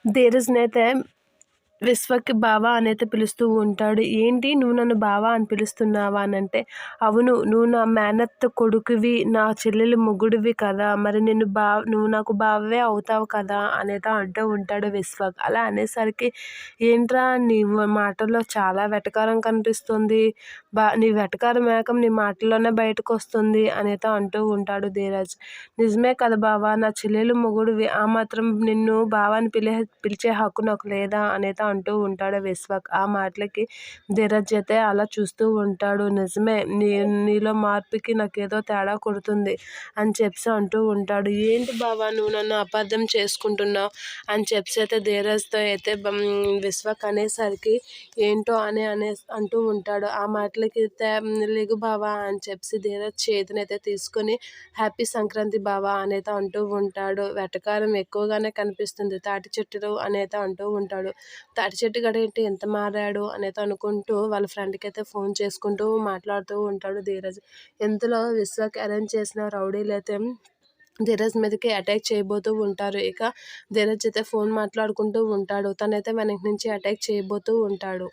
ధీరజ్‌నైతే విశ్వకి బావ అనైతే పిలుస్తూ ఉంటాడు. "ఏంటి నువ్వు నన్ను బావ అని పిలుస్తున్నావా?" అనంటే, "అవును. నువ్వు నా మేనత్త కొడుకువి, నా చెల్లెలి మొగుడివి కదా! మరి నువ్వు నాకు బావే అవుతావు కదా!" అనేదో అంటూ ఉంటాడు విశ్వక్. అలా అనేసరికి, "ఏంట్రా నీ మాటల్లో చాలా వెటకారం కనిపిస్తుంది. నీ వెటకారం ఏకం నీ మాటల్లోనే బయటకొస్తుంది" అనేదో అంటూ ఉంటాడు ధీరజ్. "నిజమే కదా బావ! నా చెల్లెలు మొగుడివి. ఆ మాత్రం నిన్ను బావ అని పిలిచే హక్కు నాకు లేదా?" అనేదో అంటూ ఉంటాడు విశ్వక్. ఆ మాటలకి ధీరజ్ అయితే అలా చూస్తూ ఉంటాడు. "నిజమే, నీలో మార్పుకి నాకేదో తేడా కొడుతుంది" అని చెప్పేసి అంటూ ఉంటాడు. "ఏంటి బావ నువ్వు నన్ను అపార్థం చేసుకుంటున్నావు" అని చెప్పేసి అయితే ధీరజ్‌తో అయితే విశ్వక్ అనేసరికి, "ఏంటో" అంటూ ఉంటాడు. ఆ మాటలకి అయితే "లెగు బావ" అని చెప్పేసి ధీరజ్ చేతినైతే తీసుకొని, "హ్యాపీ సంక్రాంతి బావ" అనేది అంటూ ఉంటాడు. వెటకారం ఎక్కువగానే కనిపిస్తుంది తాటి చెట్టులో అనేది అంటూ ఉంటాడు. తాటి చెట్టు గడేంటి ఎంత మారాడు అనేది అనుకుంటూ వాళ్ళ ఫ్రెండ్‌కైతే ఫోన్ చేసుకుంటూ మాట్లాడుతూ ఉంటాడు ధీరజ్. ఇంతలో విశ్వక్ అరేంజ్ చేసిన రౌడీలైతే ధీరజ్ మీదకి అటాక్ చేయబోతూ ఉంటారు. ఇక ధీరజ్ అయితే ఫోన్ మాట్లాడుకుంటూ ఉంటాడు. తనైతే వెనక నుంచి అటాక్ చేయబోతూ ఉంటాడు.